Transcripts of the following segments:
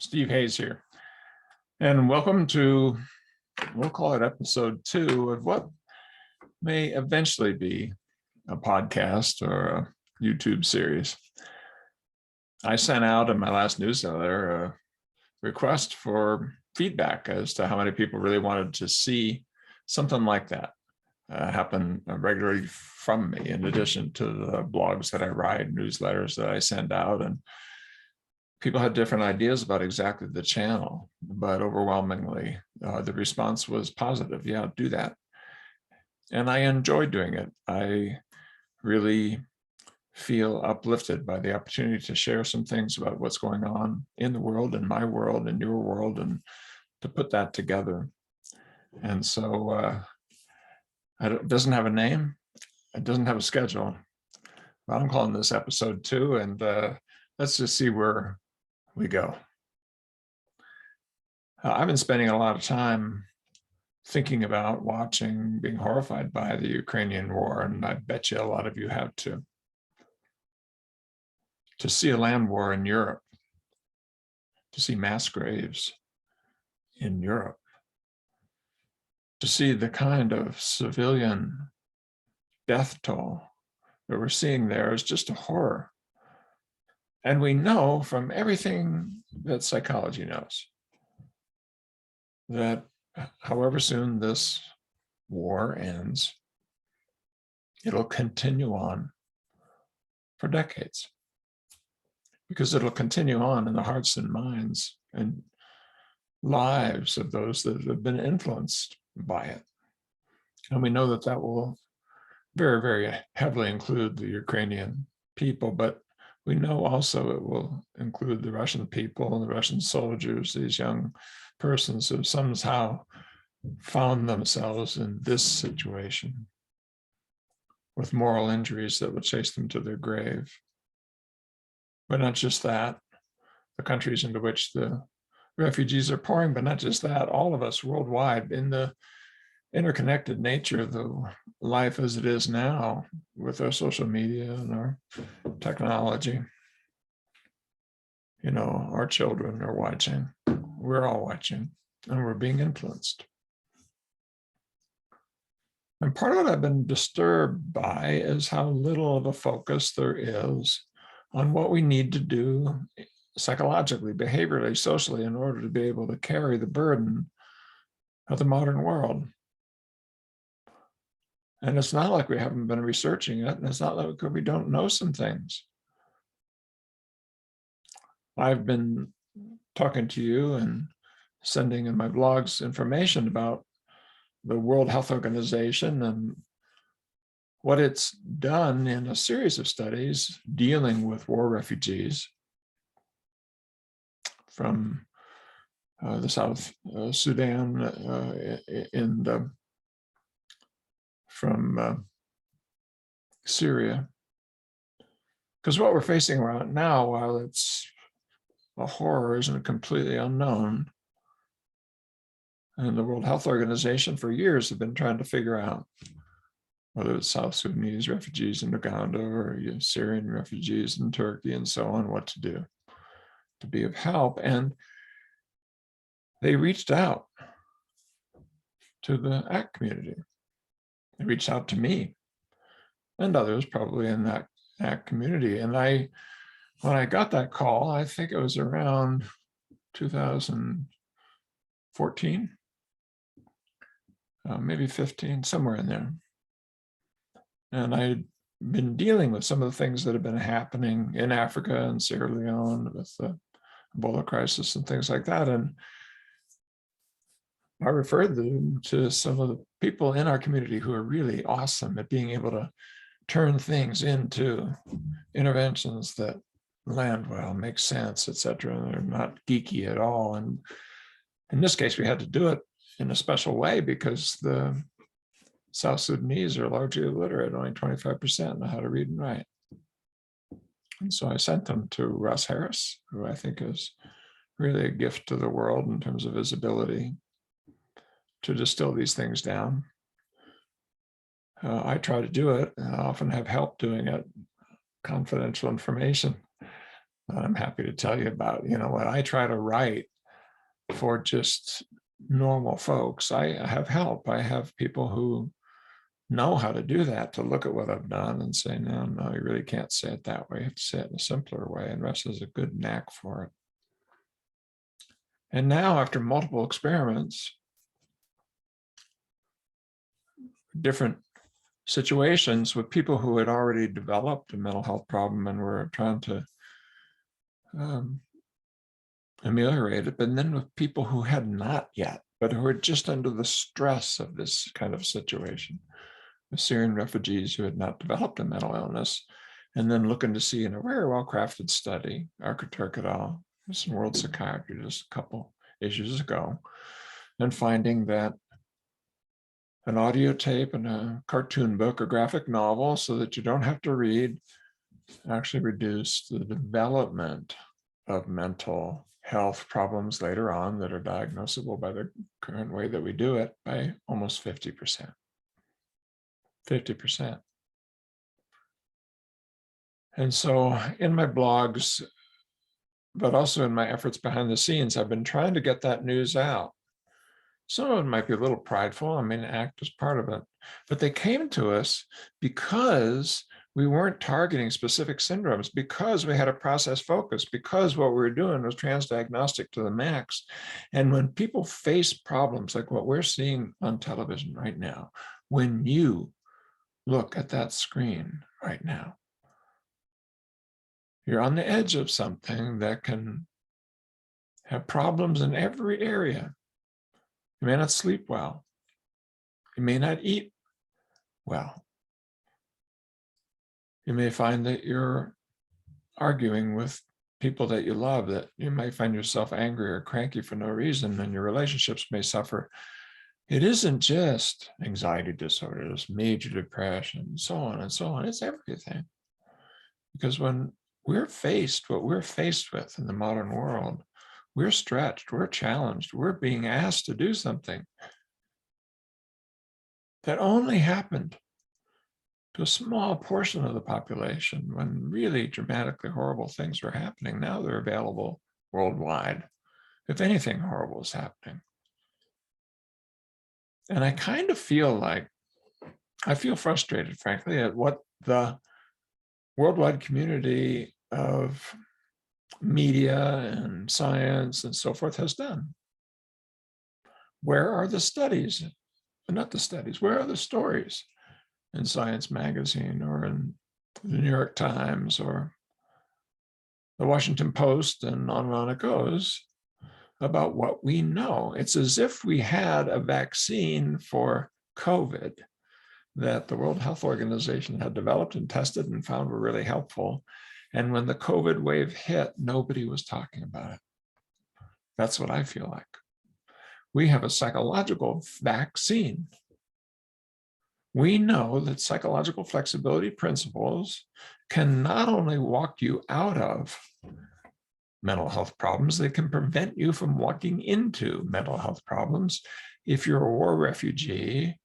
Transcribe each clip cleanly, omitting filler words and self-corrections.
Steve Hayes here, and welcome to, we'll call it episode 2 of what may eventually be a podcast or a YouTube series. I sent out in my last newsletter a request for feedback as to how many people really wanted to see something like that happen regularly from me, in addition to the blogs that I write, newsletters that I send out. And people had different ideas about exactly the channel, but overwhelmingly, the response was positive. Yeah, do that. And I enjoy doing it. I really feel uplifted by the opportunity to share some things about what's going on in the world, in my world, in your world, and to put that together. And so it doesn't have a name. It doesn't have a schedule. But I'm calling this episode 2, and let's just see where we go. I've been spending a lot of time thinking about, watching, being horrified by the Ukrainian war, and I bet you a lot of you have too. To see a land war in Europe, to see mass graves in Europe, to see the kind of civilian death toll that we're seeing there is just a horror. And we know from everything that psychology knows that however soon this war ends, it'll continue on for decades, because it'll continue on in the hearts and minds and lives of those that have been influenced by it. And we know that that will very, very heavily include the Ukrainian people, but we know also it will include the Russian people and the Russian soldiers, these young persons who somehow found themselves in this situation with moral injuries that would chase them to their grave. But not just that, the countries into which the refugees are pouring, but not just that, all of us worldwide, in the interconnected nature of the life as it is now with our social media and our technology. You know, our children are watching, we're all watching, and we're being influenced. And part of what I've been disturbed by is how little of a focus there is on what we need to do psychologically, behaviorally, socially, in order to be able to carry the burden of the modern world. And it's not like we haven't been researching it, and it's not like we don't know some things. I've been talking to you and sending in my blogs information about the World Health Organization and what it's done in a series of studies dealing with war refugees from the South Sudan, from Syria. Because what we're facing right now, while it's a horror, isn't completely unknown. And the World Health Organization for years have been trying to figure out whether it's South Sudanese refugees in Uganda or Syrian refugees in Turkey and so on, what to do to be of help. And they reached out to the ACT community. They reached out to me and others probably in that ACT community. And when I got that call, I think it was around 2014, maybe 15, somewhere in there. And I'd been dealing with some of the things that have been happening in Africa and Sierra Leone with the Ebola crisis and things like that. And I referred them to some of the people in our community who are really awesome at being able to turn things into interventions that land well, make sense, etc. And they're not geeky at all. And in this case, we had to do it in a special way because the South Sudanese are largely illiterate, only 25% know how to read and write. And so I sent them to Russ Harris, who I think is really a gift to the world in terms of his ability to distill these things down. I try to do it, and I often have help doing it, confidential information. that I'm happy to tell you about. What I try to write for just normal folks, I have help. I have people who know how to do that, to look at what I've done and say, no, you really can't say it that way. You have to say it in a simpler way. And Russ has a good knack for it. And now, after multiple experiments, different situations with people who had already developed a mental health problem and were trying to ameliorate it, but then with people who had not yet, but who were just under the stress of this kind of situation, the Syrian refugees who had not developed a mental illness, and then looking to see in a very well-crafted study, Architurk et al., this in World Psychiatry just a couple issues ago, and finding that an audio tape and a cartoon book, a graphic novel, so that you don't have to read, actually reduce the development of mental health problems later on that are diagnosable by the current way that we do it by almost 50%. 50%. And so in my blogs, but also in my efforts behind the scenes, I've been trying to get that news out. Some of it might be a little prideful. I mean, ACT is part of it. But they came to us because we weren't targeting specific syndromes, because we had a process focus, because what we were doing was transdiagnostic to the max. And when people face problems like what we're seeing on television right now, when you look at that screen right now, you're on the edge of something that can have problems in every area. You may not sleep well. You may not eat well. You may find that you're arguing with people that you love, that you might find yourself angry or cranky for no reason, and your relationships may suffer. It isn't just anxiety disorders, major depression, so on and so on. It's everything. Because when what we're faced with in the modern world, we're stretched, we're challenged, we're being asked to do something that only happened to a small portion of the population when really dramatically horrible things were happening. Now they're available worldwide, if anything horrible is happening. And I kind of feel frustrated, frankly, at what the worldwide community of media and science and so forth has done. Where are the studies? Not the studies, where are the stories in Science Magazine or in the New York Times or the Washington Post, and on it goes, about what we know? It's as if we had a vaccine for COVID that the World Health Organization had developed and tested and found were really helpful. And when the COVID wave hit, nobody was talking about it. That's what I feel like. We have a psychological vaccine. We know that psychological flexibility principles can not only walk you out of mental health problems, they can prevent you from walking into mental health problems. If you're a war refugee,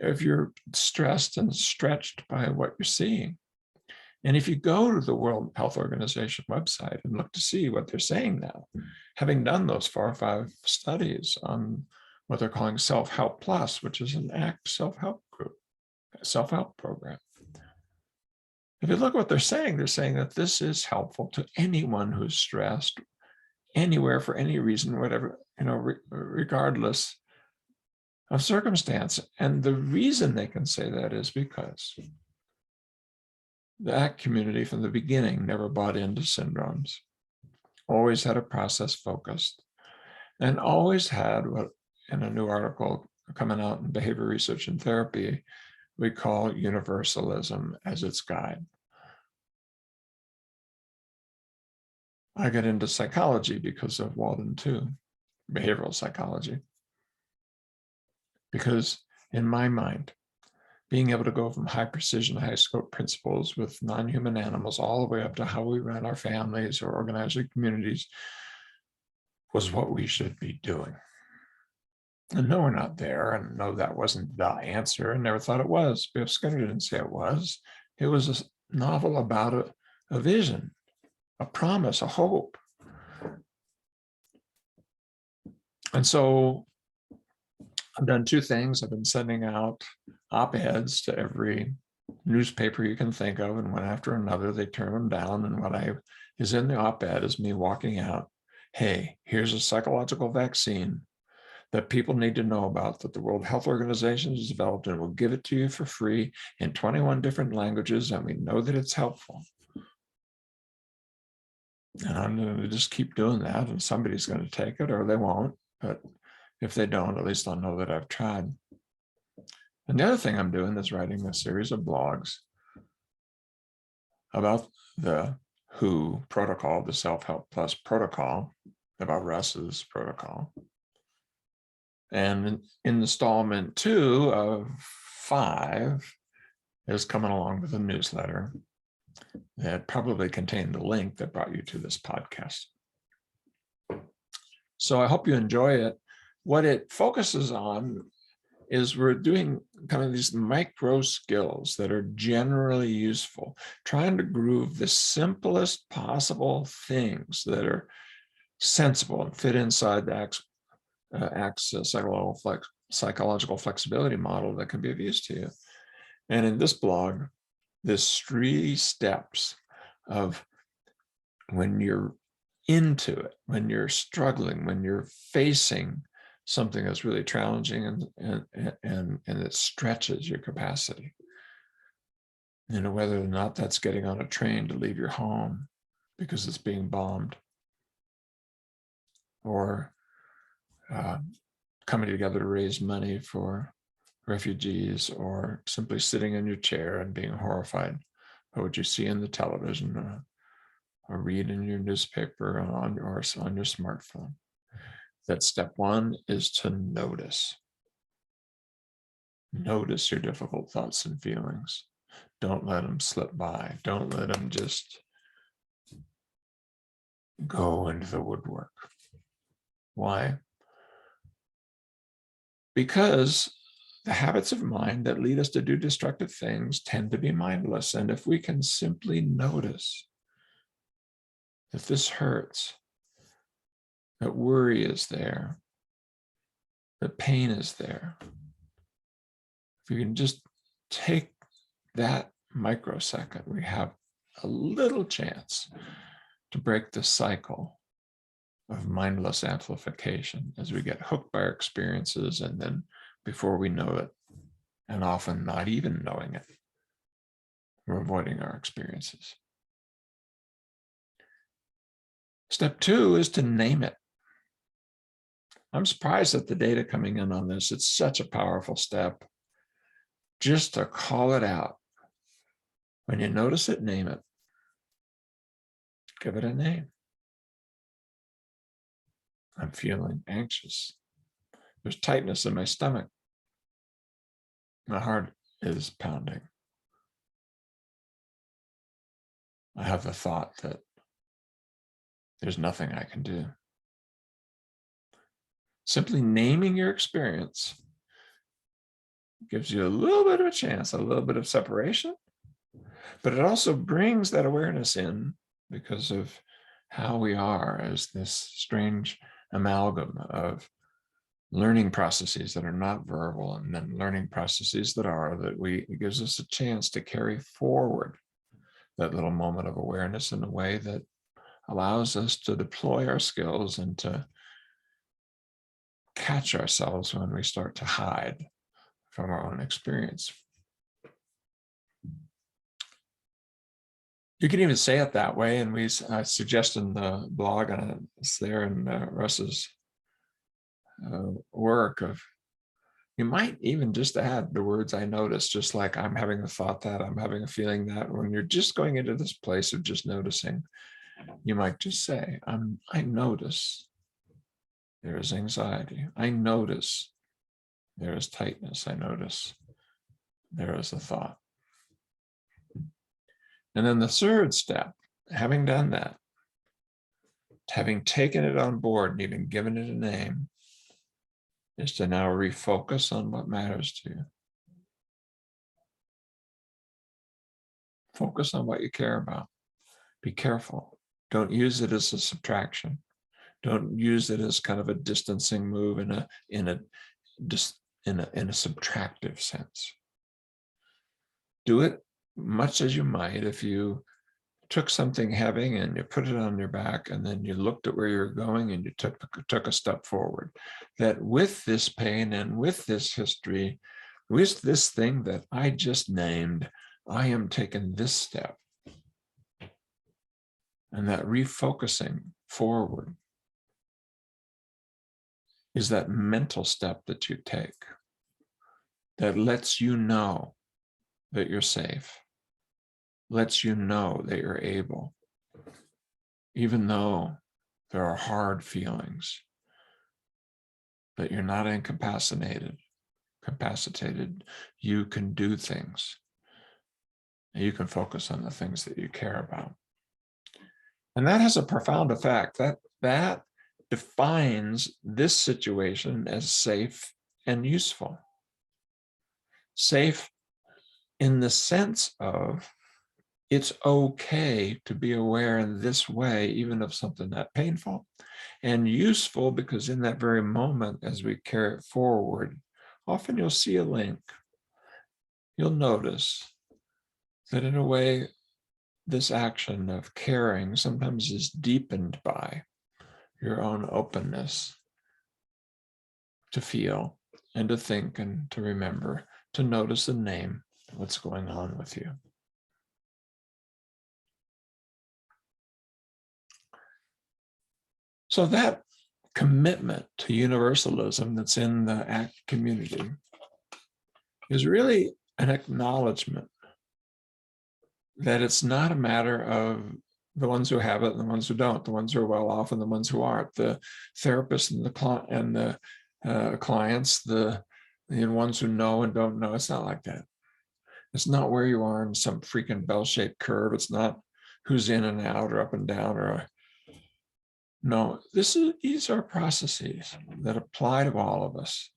if you're stressed and stretched by what you're seeing. And if you go to the World Health Organization website and look to see what they're saying now, having done those 4 or 5 studies on what they're calling Self-Help Plus, which is an ACT self-help group, self-help program. If you look at what they're saying that this is helpful to anyone who's stressed, anywhere, for any reason, whatever, regardless of circumstance. And the reason they can say that is because the ACT community from the beginning never bought into syndromes, always had a process focused, and always had what, in a new article coming out in Behavior Research and Therapy, we call universalism as its guide. I got into psychology because of Walden too, behavioral psychology. Because in my mind, being able to go from high precision, high scope principles with non-human animals all the way up to how we run our families or organize our communities was what we should be doing. And no, we're not there. And no, that wasn't the answer. I never thought it was. B.F. Skinner didn't say it was. It was a novel about a vision, a promise, a hope. And so I've done two things. I've been sending out op-eds to every newspaper you can think of, and one after another, they turn them down. And what is in the op-ed is me walking out, hey, here's a psychological vaccine that people need to know about, that the World Health Organization has developed, and will give it to you for free in 21 different languages, and we know that it's helpful. And I'm going to just keep doing that, and somebody's going to take it or they won't. But if they don't, at least I'll know that I've tried. And the other thing I'm doing is writing a series of blogs about the WHO protocol, the Self-Help Plus protocol, about Russ's protocol. And in installment 2 of 5 is coming along with a newsletter that probably contained the link that brought you to this podcast. So I hope you enjoy it. What it focuses on is we're doing kind of these micro skills that are generally useful, trying to groove the simplest possible things that are sensible and fit inside the psychological flexibility model that can be of use to you. And in this blog, there's 3 steps of when you're into it, when you're struggling, when you're facing something that's really challenging and it stretches your capacity. You know, whether or not that's getting on a train to leave your home because it's being bombed, or coming together to raise money for refugees, or simply sitting in your chair and being horrified by what you see in the television, or read in your newspaper on your smartphone. That step 1 is to notice. Notice your difficult thoughts and feelings. Don't let them slip by. Don't let them just go into the woodwork. Why? Because the habits of mind that lead us to do destructive things tend to be mindless. And if we can simply notice that this hurts, that worry is there, that pain is there, if you can just take that microsecond, we have a little chance to break the cycle of mindless amplification as we get hooked by our experiences, and then before we know it, and often not even knowing it, we're avoiding our experiences. Step 2 is to name it. I'm surprised at the data coming in on this. It's such a powerful step. Just to call it out. When you notice it, name it. Give it a name. I'm feeling anxious. There's tightness in my stomach. My heart is pounding. I have the thought that there's nothing I can do. Simply naming your experience gives you a little bit of a chance, a little bit of separation, but it also brings that awareness in because of how we are as this strange amalgam of learning processes that are not verbal and then learning processes that are, it gives us a chance to carry forward that little moment of awareness in a way that allows us to deploy our skills and to catch ourselves when we start to hide from our own experience. You can even say it that way, and I suggest in the blog, and it's there in Russ's work, of you might even just add the words "I notice," just like I'm having a thought that, I'm having a feeling that. When you're just going into this place of just noticing, you might just say, I notice there is anxiety. I notice there is tightness. I notice there is a thought. And then the third step, having done that, having taken it on board and even given it a name, is to now refocus on what matters to you. Focus on what you care about. Be careful. Don't use it as a subtraction. Don't use it as kind of a distancing move in a subtractive sense. Do it much as you might if you took something heavy and you put it on your back, and then you looked at where you're going and you took a step forward. That with this pain and with this history, with this thing that I just named, I am taking this step. And that refocusing forward is that mental step that you take that lets you know that you're safe, lets you know that you're able, even though there are hard feelings, that you're not incapacitated. You can do things. You can focus on the things that you care about. And that has a profound effect. That defines this situation as safe and useful. Safe in the sense of it's okay to be aware in this way, even of something that painful, and useful because in that very moment, as we carry it forward, often you'll see a link. You'll notice that in a way, this action of caring sometimes is deepened by your own openness to feel and to think and to remember, to notice and name what's going on with you. So that commitment to universalism that's in the ACT community is really an acknowledgement that it's not a matter of the ones who have it and the ones who don't, the ones who are well off and the ones who aren't, the therapists and the clients, the ones who know and don't know. It's not like that. It's not where you are in some freaking bell-shaped curve. It's not who's in and out or up and down no. These are processes that apply to all of us,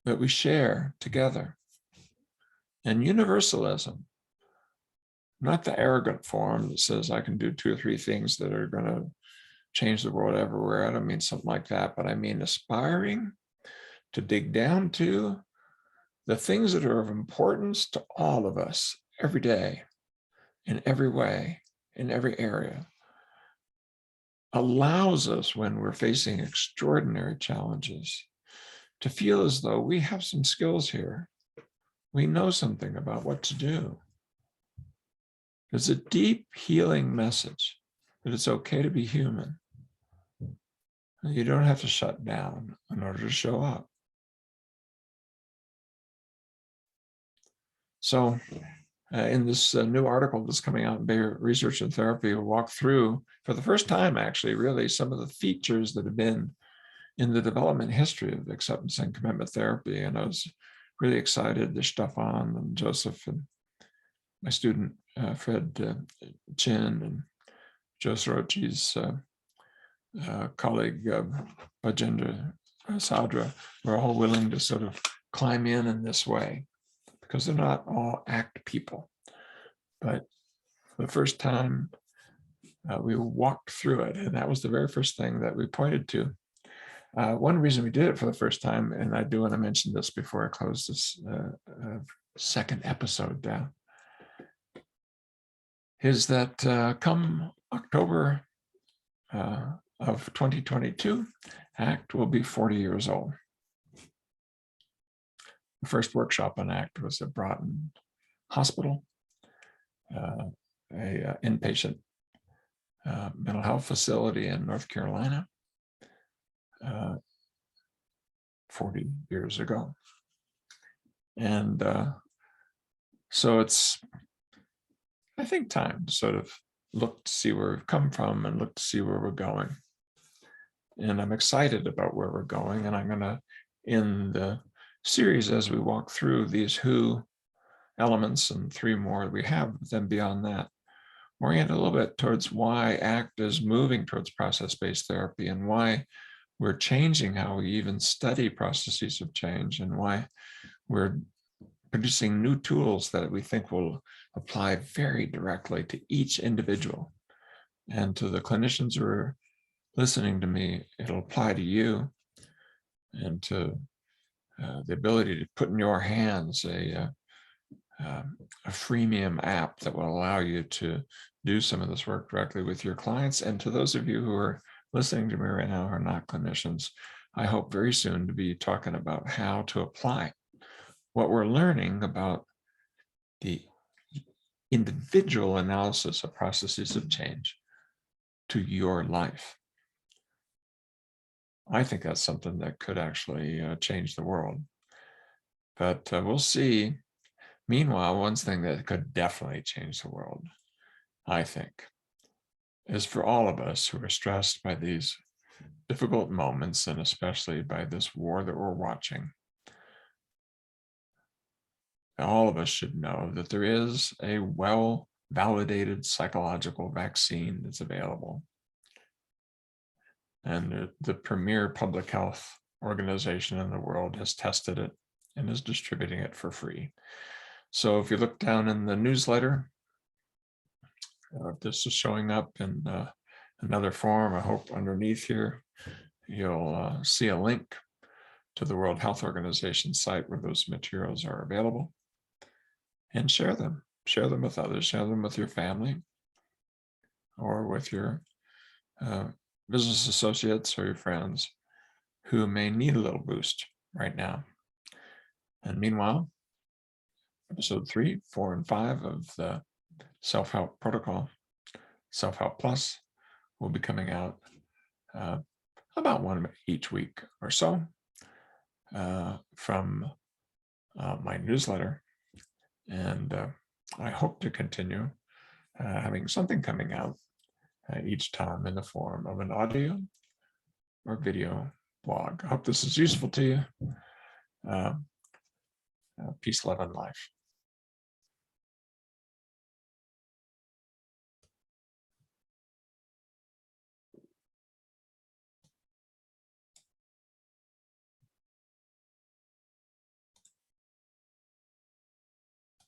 that we share together. And universalism, not the arrogant form that says I can do 2 or 3 things that are going to change the world everywhere. I don't mean something like that, but I mean aspiring to dig down to the things that are of importance to all of us every day, in every way, in every area, allows us, when we're facing extraordinary challenges, to feel as though we have some skills here. We know something about what to do. There's a deep healing message that it's okay to be human. You don't have to shut down in order to show up. So in this new article that's coming out in Bayer Research and Therapy, we'll walk through, for the first time actually, really some of the features that have been in the development history of acceptance and commitment therapy. And I was really excited to Stefan and Joseph and my student, Fred Chin, and Joe Sorochi's colleague, Bajendra Sadra, were all willing to sort of climb in this way, because they're not all ACT people. But for the first time, we walked through it, and that was the very first thing that we pointed to. One reason we did it for the first time, and I do want to mention this before I close this second episode down, is that come October of 2022, ACT will be 40 years old. The first workshop on ACT was at Broughton Hospital, a inpatient mental health facility in North Carolina, 40 years ago. And so it's, I think, time to sort of look to see where we've come from and look to see where we're going. And I'm excited about where we're going. And I'm going to, in the series, as we walk through these who elements and 3 more we have, then beyond that, orient a little bit towards why ACT is moving towards process-based therapy, and why we're changing how we even study processes of change, and why we're producing new tools that we think will apply very directly to each individual. And to the clinicians who are listening to me, it'll apply to you, and to the ability to put in your hands a freemium app that will allow you to do some of this work directly with your clients. And to those of you who are listening to me right now who are not clinicians, I hope very soon to be talking about how to apply what we're learning about the individual analysis of processes of change to your life. I think that's something that could actually change the world. But we'll see. Meanwhile, one thing that could definitely change the world, I think, is for all of us who are stressed by these difficult moments, and especially by this war that we're watching. All of us should know that there is a well-validated psychological vaccine that's available. And the premier public health organization in the world has tested it and is distributing it for free. So if you look down in the newsletter, this is showing up in another form. I hope underneath here, you'll see a link to the World Health Organization site where those materials are available. And share them with others, share them with your family or with your business associates or your friends who may need a little boost right now. And meanwhile, episode 3, 4, and 5 of the Self-Help Protocol, Self-Help Plus, will be coming out about one each week or so from my newsletter. And I hope to continue having something coming out each time in the form of an audio or video blog. I hope this is useful to you. Peace, love, and life.